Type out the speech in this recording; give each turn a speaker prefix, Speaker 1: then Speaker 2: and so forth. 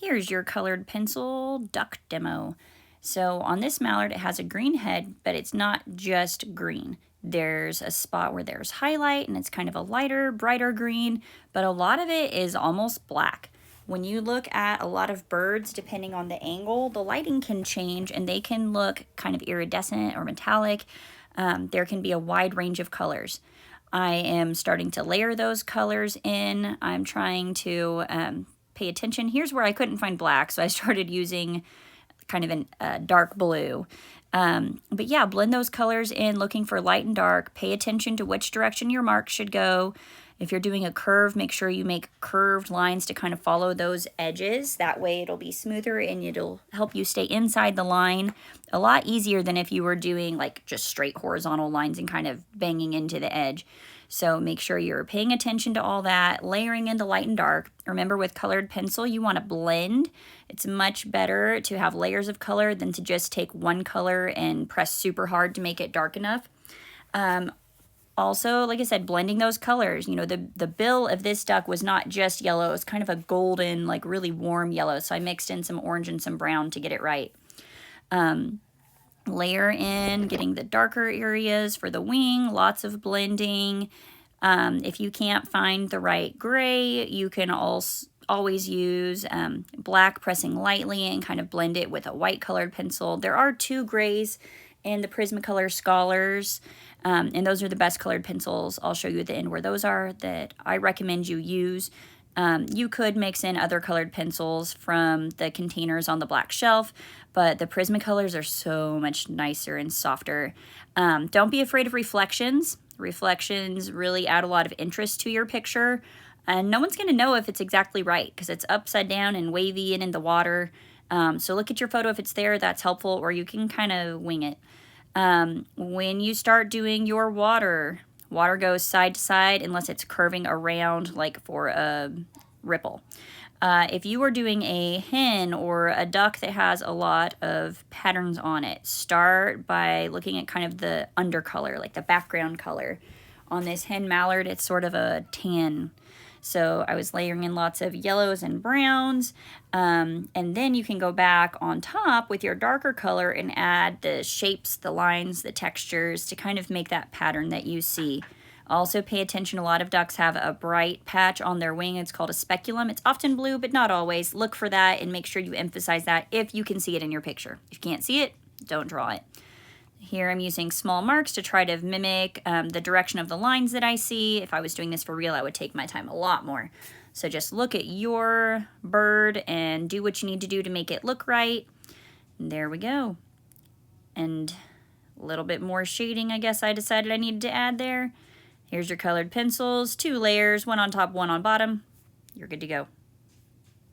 Speaker 1: Here's your colored pencil duck demo. So on this mallard, it has a green head, but it's not just green. There's a spot where there's highlight and it's kind of a lighter, brighter green, but a lot of it is almost black. When you look at a lot of birds, depending on the angle, the lighting can change and they can look kind of iridescent or metallic. There can be a wide range of colors. I am starting to layer those colors in. I'm trying to pay attention. Here's where I couldn't find black, so I started using kind of a dark blue. But yeah, blend those colors in, looking for light and dark. Pay attention to which direction your mark should go. If you're doing a curve, make sure you make curved lines to kind of follow those edges. That way it'll be smoother and it'll help you stay inside the line a lot easier than if you were doing like just straight horizontal lines and kind of banging into the edge. So make sure you're paying attention to all that, layering into light and dark. Remember, with colored pencil, you want to blend. It's much better to have layers of color than to just take one color and press super hard to make it dark enough. Also, like I said, blending those colors. You know, the bill of this duck was not just yellow. It was kind of a golden, like really warm yellow. So I mixed in some orange and some brown to get it right. Layer in, getting the darker areas for the wing, lots of blending. If you can't find the right gray, you can also always use black, pressing lightly and kind of blend it with a white colored pencil. There are 2 grays in the Prismacolor Scholars, and those are the best colored pencils. I'll show you at the end where those are that I recommend you use. You could mix in other colored pencils from the containers on the black shelf, but the Prismacolors are so much nicer and softer. Don't be afraid of reflections. Reflections really add a lot of interest to your picture, and no one's going to know if it's exactly right because it's upside down and wavy and in the water. So look at your photo if it's there, that's helpful, or you can kind of wing it. When you start doing your water goes side to side unless it's curving around like for a ripple. If you are doing a hen or a duck that has a lot of patterns on it, start by looking at kind of the undercolor, like the background color. On this hen mallard, it's sort of a tan. So I was layering in lots of yellows and browns, and then you can go back on top with your darker color and add the shapes, the lines, the textures to kind of make that pattern that you see. Also pay attention, a lot of ducks have a bright patch on their wing. It's called a speculum. It's often blue, but not always. Look for that and make sure you emphasize that if you can see it in your picture. If you can't see it, don't draw it. Here I'm using small marks to try to mimic the direction of the lines that I see. If I was doing this for real, I would take my time a lot more. So just look at your bird and do what you need to do to make it look right. And there we go. And a little bit more shading, I guess I decided I needed to add there. Here's your colored pencils, 2 layers, one on top, one on bottom. You're good to go.